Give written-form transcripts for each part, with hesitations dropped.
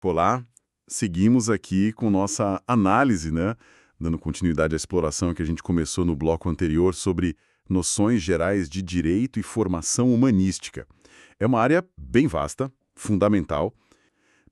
Olá, seguimos aqui com nossa análise, né? Dando continuidade à exploração que a gente começou no bloco anterior sobre noções gerais de direito e formação humanística. É uma área bem vasta, fundamental,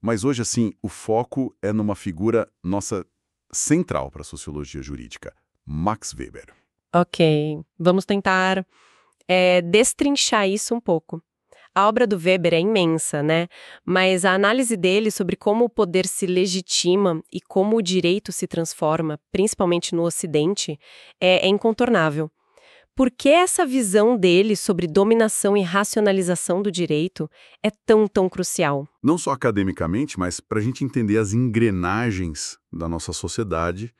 mas hoje, assim, o foco é numa figura nossa central para a sociologia jurídica, Max Weber. Ok, vamos tentar destrinchar isso um pouco. A obra do Weber é imensa, né? Mas a análise dele sobre como o poder se legitima e como o direito se transforma, principalmente no Ocidente, é incontornável. Por que essa visão dele sobre dominação e racionalização do direito é tão crucial? Não só academicamente, mas para a gente entender as engrenagens da nossa sociedade,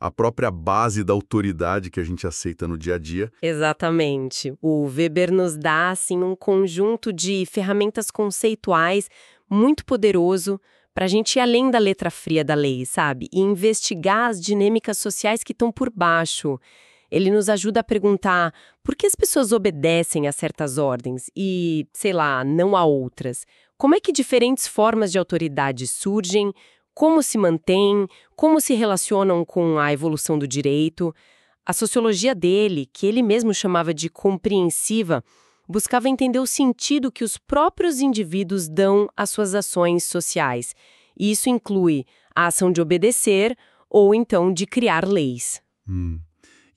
a própria base da autoridade que a gente aceita no dia a dia. Exatamente. O Weber nos dá assim um conjunto de ferramentas conceituais muito poderoso para a gente ir além da letra fria da lei, sabe? E investigar as dinâmicas sociais que estão por baixo. Ele nos ajuda a perguntar por que as pessoas obedecem a certas ordens e, sei lá, não a outras. Como é que diferentes formas de autoridade surgem? Como se mantêm? Como se relacionam com a evolução do direito? A sociologia dele, que ele mesmo chamava de compreensiva, buscava entender o sentido que os próprios indivíduos dão às suas ações sociais. E isso inclui a ação de obedecer ou então de criar leis.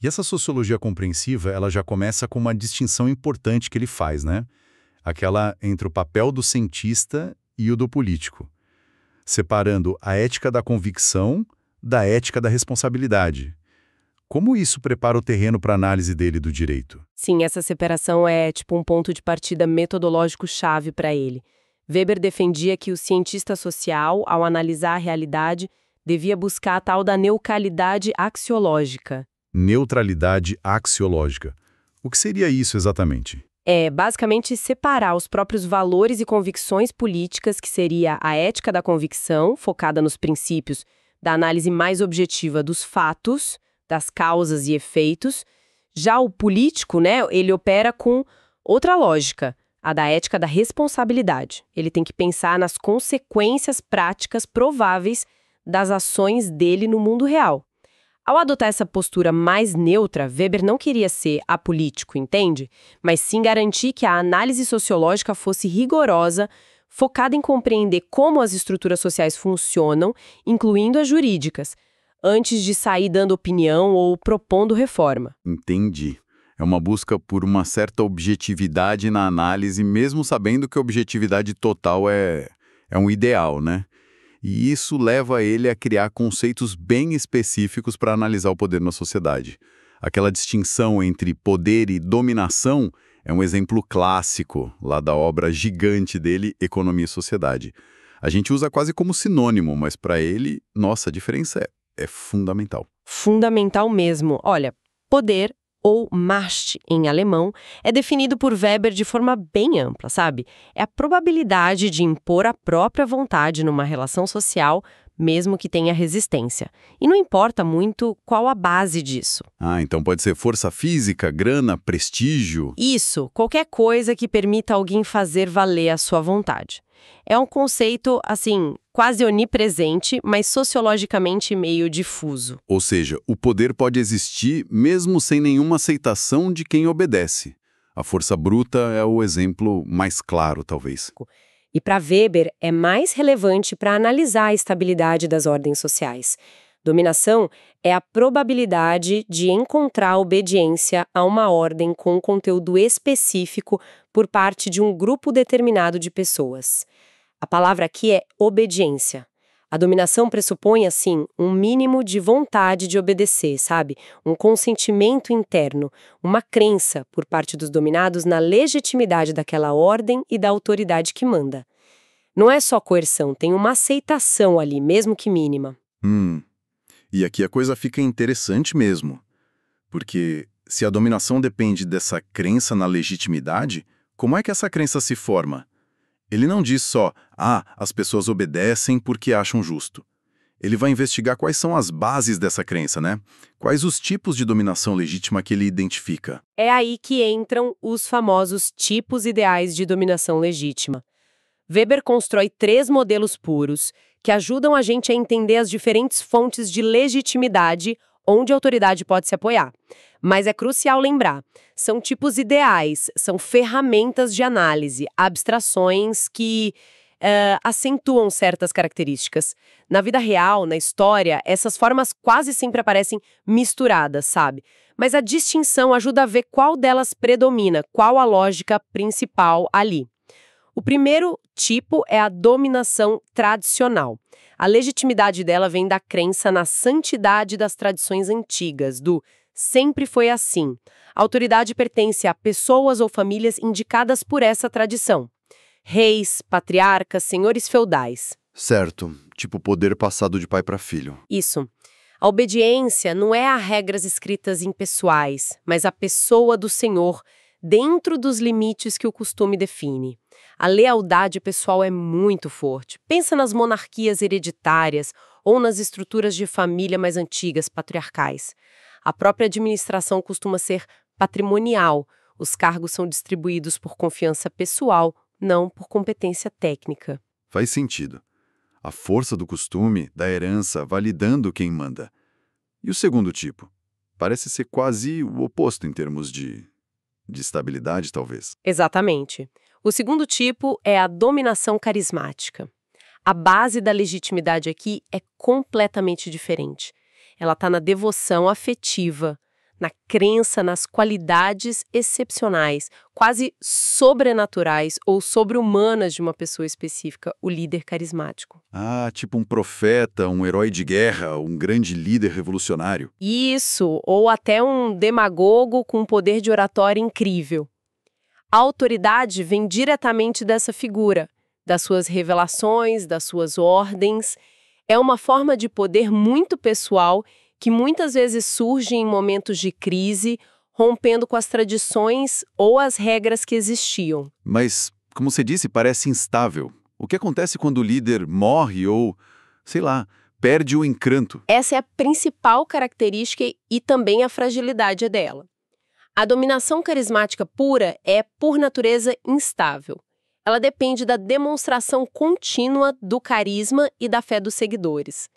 E essa sociologia compreensiva, ela já começa com uma distinção importante que ele faz, né? Aquela entre o papel do cientista e o do político, separando a ética da convicção da ética da responsabilidade. Como isso prepara o terreno para a análise dele do direito? Sim, essa separação é tipo um ponto de partida metodológico-chave para ele. Weber defendia que o cientista social, ao analisar a realidade, devia buscar a tal da neutralidade axiológica. Neutralidade axiológica. O que seria isso exatamente? É basicamente separar os próprios valores e convicções políticas, que seria a ética da convicção, focada nos princípios da análise mais objetiva dos fatos, das causas e efeitos. Já o político, né, ele opera com outra lógica, a da ética da responsabilidade. Ele tem que pensar nas consequências práticas prováveis das ações dele no mundo real. Ao adotar essa postura mais neutra, Weber não queria ser apolítico, entende? Mas sim garantir que a análise sociológica fosse rigorosa, focada em compreender como as estruturas sociais funcionam, incluindo as jurídicas, antes de sair dando opinião ou propondo reforma. Entendi. É uma busca por uma certa objetividade na análise, mesmo sabendo que a objetividade total é um ideal, né? E isso leva ele a criar conceitos bem específicos para analisar o poder na sociedade. Aquela distinção entre poder e dominação é um exemplo clássico lá da obra gigante dele, Economia e Sociedade. A gente usa quase como sinônimo, mas para ele, nossa, a diferença é fundamental. Fundamental mesmo. Olha, poder, ou Macht em alemão, é definido por Weber de forma bem ampla, sabe? É a probabilidade de impor a própria vontade numa relação social, mesmo que tenha resistência. E não importa muito qual a base disso. Então pode ser força física, grana, prestígio. Isso, qualquer coisa que permita alguém fazer valer a sua vontade. É um conceito, assim, quase onipresente, mas sociologicamente meio difuso. Ou seja, o poder pode existir mesmo sem nenhuma aceitação de quem obedece. A força bruta é o exemplo mais claro, talvez. E para Weber é mais relevante para analisar a estabilidade das ordens sociais. Dominação é a probabilidade de encontrar obediência a uma ordem com um conteúdo específico por parte de um grupo determinado de pessoas. A palavra aqui é obediência. A dominação pressupõe, assim, um mínimo de vontade de obedecer, sabe? Um consentimento interno, uma crença por parte dos dominados na legitimidade daquela ordem e da autoridade que manda. Não é só coerção, tem uma aceitação ali, mesmo que mínima. E aqui a coisa fica interessante mesmo, porque se a dominação depende dessa crença na legitimidade, como é que essa crença se forma? Ele não diz só, as pessoas obedecem porque acham justo. Ele vai investigar quais são as bases dessa crença, né? Quais os tipos de dominação legítima que ele identifica. É aí que entram os famosos tipos ideais de dominação legítima. Weber constrói 3 modelos puros, que ajudam a gente a entender as diferentes fontes de legitimidade onde a autoridade pode se apoiar. Mas é crucial lembrar, são tipos ideais, são ferramentas de análise, abstrações que acentuam certas características. Na vida real, na história, essas formas quase sempre aparecem misturadas, sabe? Mas a distinção ajuda a ver qual delas predomina, qual a lógica principal ali. O primeiro tipo é a dominação tradicional. A legitimidade dela vem da crença na santidade das tradições antigas, do sempre foi assim. A autoridade pertence a pessoas ou famílias indicadas por essa tradição. Reis, patriarcas, senhores feudais. Certo, tipo poder passado de pai para filho. Isso. A obediência não é a regras escritas impessoais, mas a pessoa do Senhor, dentro dos limites que o costume define. A lealdade pessoal é muito forte. Pensa nas monarquias hereditárias ou nas estruturas de família mais antigas, patriarcais. A própria administração costuma ser patrimonial. Os cargos são distribuídos por confiança pessoal, não por competência técnica. Faz sentido. A força do costume, da herança, validando quem manda. E o segundo tipo? Parece ser quase o oposto em termos de estabilidade, talvez. Exatamente. O segundo tipo é a dominação carismática. A base da legitimidade aqui é completamente diferente. Ela está na devoção afetiva, na crença nas qualidades excepcionais, quase sobrenaturais ou sobre-humanas de uma pessoa específica, o líder carismático. Ah, tipo um profeta, um herói de guerra, um grande líder revolucionário. Isso, ou até um demagogo com um poder de oratória incrível. A autoridade vem diretamente dessa figura, das suas revelações, das suas ordens. É uma forma de poder muito pessoal que muitas vezes surge em momentos de crise, rompendo com as tradições ou as regras que existiam. Mas, como você disse, parece instável. O que acontece quando o líder morre ou, sei lá, perde o encanto? Essa é a principal característica e também a fragilidade dela. A dominação carismática pura é, por natureza, instável. Ela depende da demonstração contínua do carisma e da fé dos seguidores.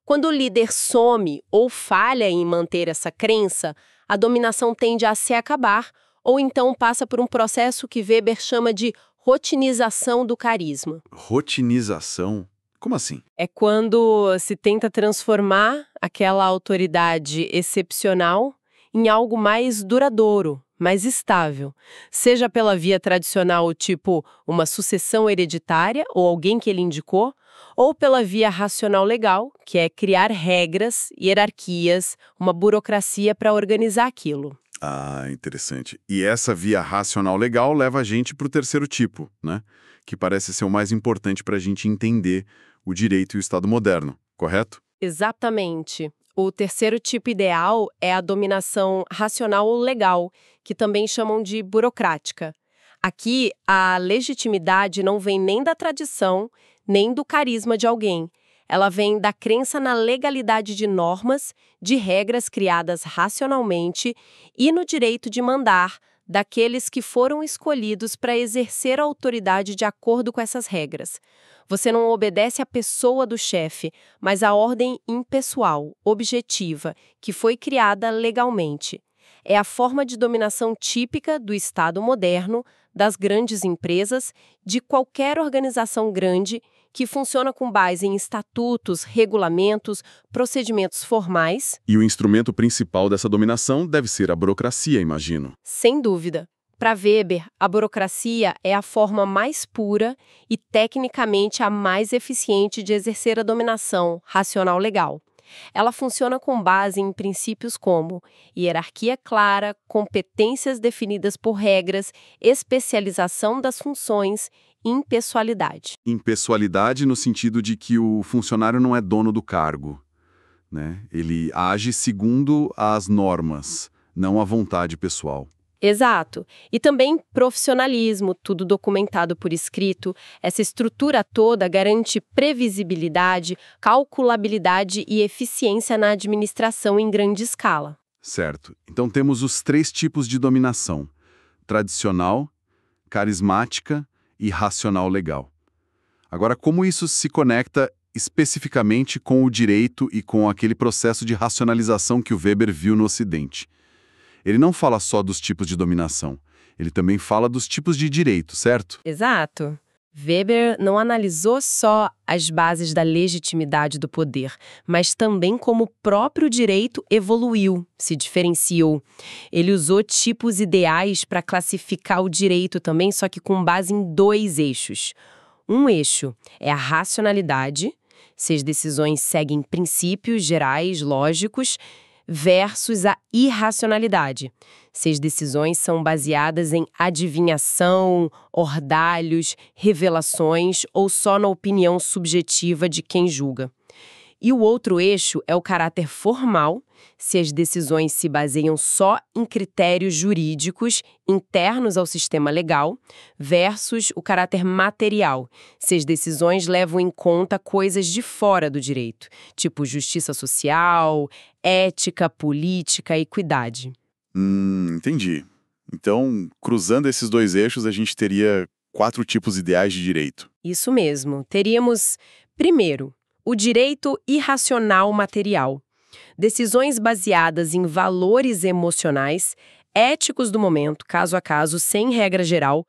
Quando o líder some ou falha em manter essa crença, a dominação tende a se acabar ou então passa por um processo que Weber chama de rotinização do carisma. Rotinização? Como assim? É quando se tenta transformar aquela autoridade excepcional em algo mais duradouro, mais estável, seja pela via tradicional, tipo uma sucessão hereditária ou alguém que ele indicou, ou pela via racional legal, que é criar regras, hierarquias, uma burocracia para organizar aquilo. Ah, interessante. E essa via racional legal leva a gente para o terceiro tipo, né? Que parece ser o mais importante para a gente entender o direito e o Estado moderno, correto? Exatamente. O terceiro tipo ideal é a dominação racional ou legal, que também chamam de burocrática. Aqui, a legitimidade não vem nem da tradição, nem do carisma de alguém. Ela vem da crença na legalidade de normas, de regras criadas racionalmente e no direito de mandar daqueles que foram escolhidos para exercer a autoridade de acordo com essas regras. Você não obedece à pessoa do chefe, mas à ordem impessoal, objetiva, que foi criada legalmente. É a forma de dominação típica do Estado moderno, das grandes empresas, de qualquer organização grande que funciona com base em estatutos, regulamentos, procedimentos formais. E o instrumento principal dessa dominação deve ser a burocracia, imagino. Sem dúvida. Para Weber, a burocracia é a forma mais pura e tecnicamente a mais eficiente de exercer a dominação racional legal. Ela funciona com base em princípios como hierarquia clara, competências definidas por regras, especialização das funções e impessoalidade. Impessoalidade no sentido de que o funcionário não é dono do cargo, né? Ele age segundo as normas, não a vontade pessoal. Exato. E também profissionalismo, tudo documentado por escrito. Essa estrutura toda garante previsibilidade, calculabilidade e eficiência na administração em grande escala. Certo. Então temos os três tipos de dominação: tradicional, carismática e racional legal. Agora, como isso se conecta especificamente com o direito e com aquele processo de racionalização que o Weber viu no Ocidente. Ele não fala só dos tipos de dominação, ele também fala dos tipos de direito, certo? Exato. Weber não analisou só as bases da legitimidade do poder, mas também como o próprio direito evoluiu, se diferenciou. Ele usou tipos ideais para classificar o direito também, só que com base em 2 eixos. Um eixo é a racionalidade, se as decisões seguem princípios gerais, lógicos, versus a irracionalidade, se as decisões são baseadas em adivinhação, ordalhos, revelações ou só na opinião subjetiva de quem julga. E o outro eixo é o caráter formal, se as decisões se baseiam só em critérios jurídicos internos ao sistema legal, versus o caráter material, se as decisões levam em conta coisas de fora do direito, tipo justiça social, ética, política e equidade. Entendi. Então, cruzando esses 2 eixos, a gente teria 4 tipos ideais de direito. Isso mesmo. Teríamos, primeiro, o direito irracional material. Decisões baseadas em valores emocionais, éticos do momento, caso a caso, sem regra geral,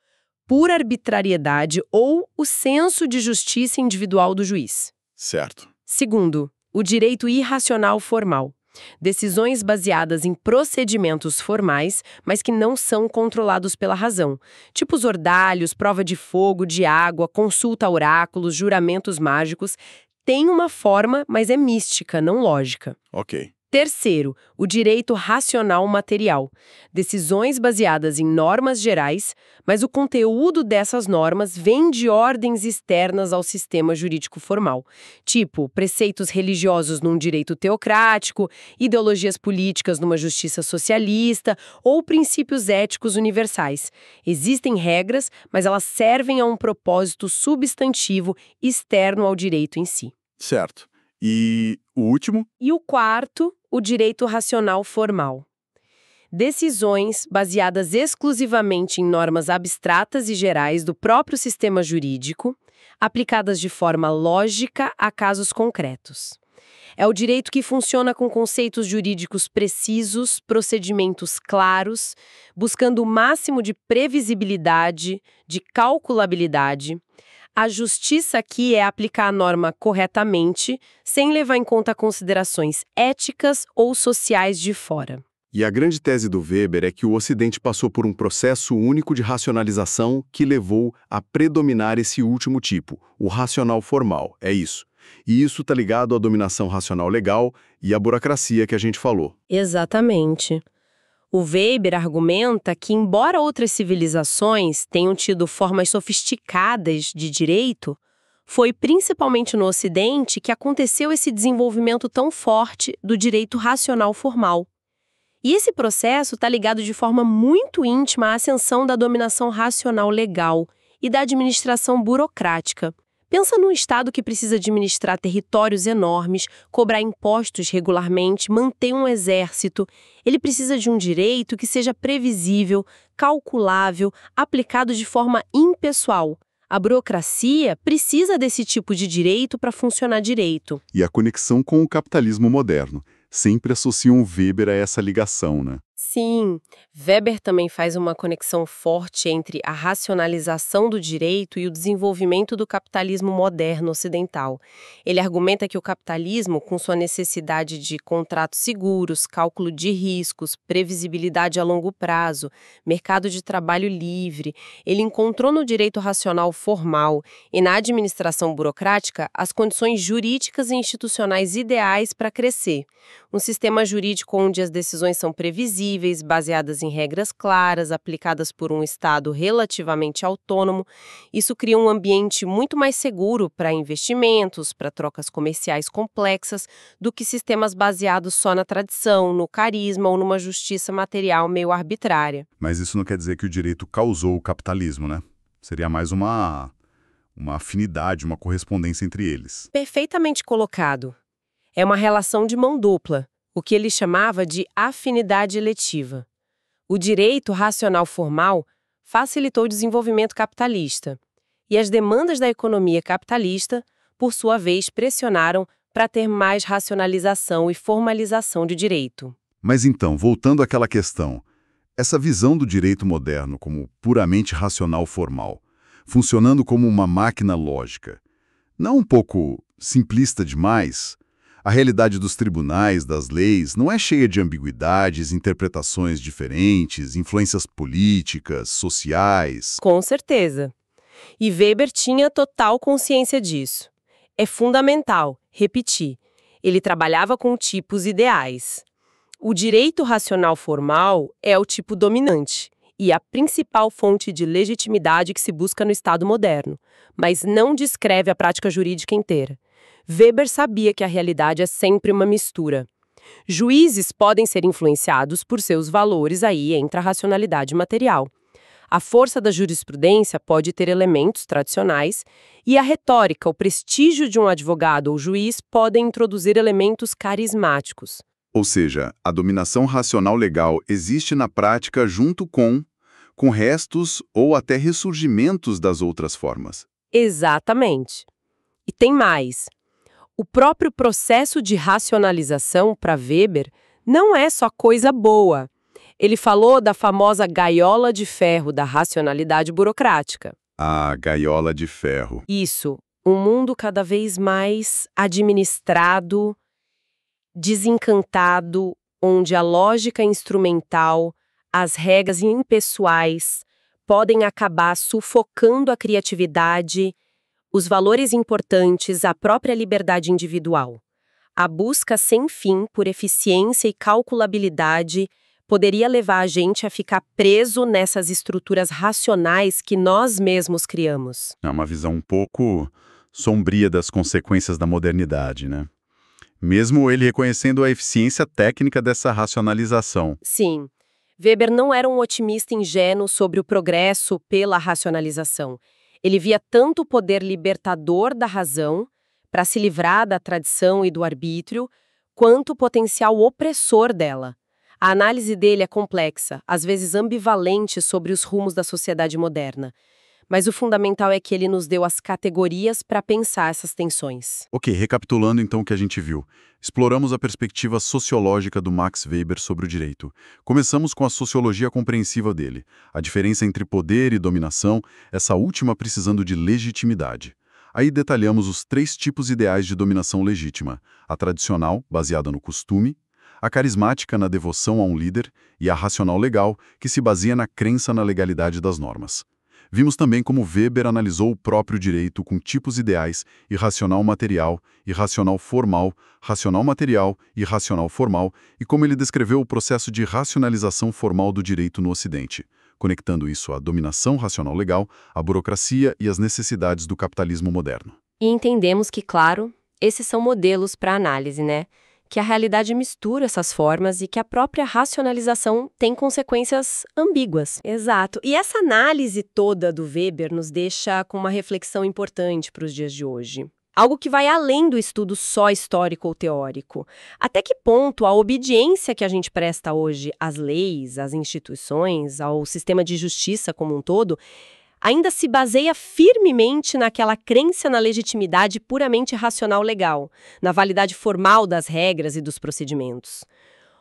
por arbitrariedade ou o senso de justiça individual do juiz. Certo. Segundo, o direito irracional formal. Decisões baseadas em procedimentos formais, mas que não são controlados pela razão. Tipo os ordalhos, prova de fogo, de água, consulta a oráculos, juramentos mágicos. Tem uma forma, mas é mística, não lógica. Ok. Terceiro, o direito racional material. Decisões baseadas em normas gerais, mas o conteúdo dessas normas vem de ordens externas ao sistema jurídico formal. Tipo, preceitos religiosos num direito teocrático, ideologias políticas numa justiça socialista ou princípios éticos universais. Existem regras, mas elas servem a um propósito substantivo externo ao direito em si. Certo. E o último? E o quarto, o direito racional formal. Decisões baseadas exclusivamente em normas abstratas e gerais do próprio sistema jurídico, aplicadas de forma lógica a casos concretos. É o direito que funciona com conceitos jurídicos precisos, procedimentos claros, buscando o máximo de previsibilidade, de calculabilidade. A justiça aqui é aplicar a norma corretamente, sem levar em conta considerações éticas ou sociais de fora. E a grande tese do Weber é que o Ocidente passou por um processo único de racionalização que levou a predominar esse último tipo, o racional formal, é isso. E isso está ligado à dominação racional legal e à burocracia que a gente falou. Exatamente. O Weber argumenta que, embora outras civilizações tenham tido formas sofisticadas de direito, foi principalmente no Ocidente que aconteceu esse desenvolvimento tão forte do direito racional formal. E esse processo está ligado de forma muito íntima à ascensão da dominação racional legal e da administração burocrática. Pensa num Estado que precisa administrar territórios enormes, cobrar impostos regularmente, manter um exército. Ele precisa de um direito que seja previsível, calculável, aplicado de forma impessoal. A burocracia precisa desse tipo de direito para funcionar direito. E a conexão com o capitalismo moderno. Sempre associam Weber a essa ligação, né? Sim, Weber também faz uma conexão forte entre a racionalização do direito e o desenvolvimento do capitalismo moderno ocidental. Ele argumenta que o capitalismo, com sua necessidade de contratos seguros, cálculo de riscos, previsibilidade a longo prazo, mercado de trabalho livre, ele encontrou no direito racional formal e na administração burocrática as condições jurídicas e institucionais ideais para crescer. Um sistema jurídico onde as decisões são previsíveis, baseadas em regras claras, aplicadas por um Estado relativamente autônomo. Isso cria um ambiente muito mais seguro para investimentos, para trocas comerciais complexas, do que sistemas baseados só na tradição, no carisma ou numa justiça material meio arbitrária. Mas isso não quer dizer que o direito causou o capitalismo, né? Seria mais uma afinidade, uma correspondência entre eles. Perfeitamente colocado. É uma relação de mão dupla, o que ele chamava de afinidade eletiva. O direito racional formal facilitou o desenvolvimento capitalista, e as demandas da economia capitalista por sua vez, pressionaram para ter mais racionalização e formalização de direito. Mas então, voltando àquela questão, essa visão do direito moderno como puramente racional formal, funcionando como uma máquina lógica, não um pouco simplista demais? A realidade dos tribunais, das leis, não é cheia de ambiguidades, interpretações diferentes, influências políticas, sociais? Com certeza. E Weber tinha total consciência disso. É fundamental repetir. Ele trabalhava com tipos ideais. O direito racional formal é o tipo dominante e a principal fonte de legitimidade que se busca no Estado moderno, mas não descreve a prática jurídica inteira. Weber sabia que a realidade é sempre uma mistura. Juízes podem ser influenciados por seus valores, aí entra a racionalidade material. A força da jurisprudência pode ter elementos tradicionais e a retórica, o prestígio de um advogado ou juiz podem introduzir elementos carismáticos. Ou seja, a dominação racional legal existe na prática junto com restos ou até ressurgimentos das outras formas. Exatamente. E tem mais. O próprio processo de racionalização, para Weber, não é só coisa boa. Ele falou da famosa gaiola de ferro da racionalidade burocrática. A gaiola de ferro. Isso, um mundo cada vez mais administrado, desencantado, onde a lógica instrumental, as regras impessoais podem acabar sufocando a criatividade, os valores importantes, a própria liberdade individual. A busca sem fim por eficiência e calculabilidade poderia levar a gente a ficar preso nessas estruturas racionais que nós mesmos criamos. É uma visão um pouco sombria das consequências da modernidade, né? Mesmo ele reconhecendo a eficiência técnica dessa racionalização. Sim, Weber não era um otimista ingênuo sobre o progresso pela racionalização. Ele via tanto o poder libertador da razão, para se livrar da tradição e do arbítrio, quanto o potencial opressor dela. A análise dele é complexa, às vezes ambivalente sobre os rumos da sociedade moderna. Mas o fundamental é que ele nos deu as categorias para pensar essas tensões. Ok, recapitulando então o que a gente viu. Exploramos a perspectiva sociológica do Max Weber sobre o direito. Começamos com a sociologia compreensiva dele, a diferença entre poder e dominação, essa última precisando de legitimidade. Aí detalhamos os 3 tipos ideais de dominação legítima, a tradicional, baseada no costume, a carismática na devoção a um líder e a racional legal, que se baseia na crença na legalidade das normas. Vimos também como Weber analisou o próprio direito com tipos ideais, irracional material, irracional formal, racional material e irracional formal, e como ele descreveu o processo de racionalização formal do direito no Ocidente, conectando isso à dominação racional legal, à burocracia e às necessidades do capitalismo moderno. E entendemos que, claro, esses são modelos para análise, né? Que a realidade mistura essas formas e que a própria racionalização tem consequências ambíguas. Exato. E essa análise toda do Weber nos deixa com uma reflexão importante para os dias de hoje. Algo que vai além do estudo só histórico ou teórico. Até que ponto a obediência que a gente presta hoje às leis, às instituições, ao sistema de justiça como um todo, ainda se baseia firmemente naquela crença na legitimidade puramente racional legal, na validade formal das regras e dos procedimentos.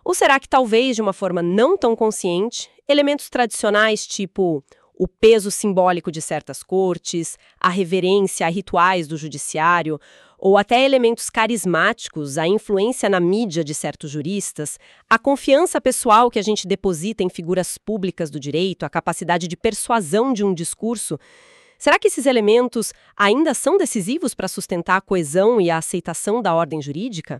Ou será que talvez, de uma forma não tão consciente, elementos tradicionais tipo o peso simbólico de certas cortes, a reverência a rituais do judiciário, ou até elementos carismáticos, a influência na mídia de certos juristas, a confiança pessoal que a gente deposita em figuras públicas do direito, a capacidade de persuasão de um discurso, será que esses elementos ainda são decisivos para sustentar a coesão e a aceitação da ordem jurídica?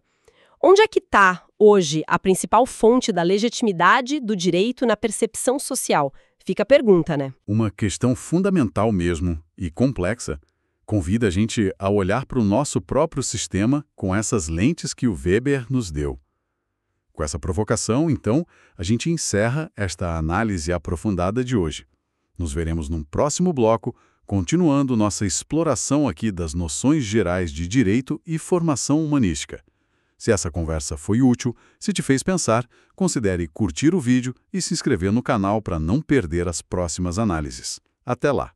Onde é que está, hoje, a principal fonte da legitimidade do direito na percepção social? Fica a pergunta, né? Uma questão fundamental mesmo e complexa. Convida a gente a olhar para o nosso próprio sistema com essas lentes que o Weber nos deu. Com essa provocação, então, a gente encerra esta análise aprofundada de hoje. Nos veremos num próximo bloco, continuando nossa exploração aqui das noções gerais de direito e formação humanística. Se essa conversa foi útil, se te fez pensar, considere curtir o vídeo e se inscrever no canal para não perder as próximas análises. Até lá!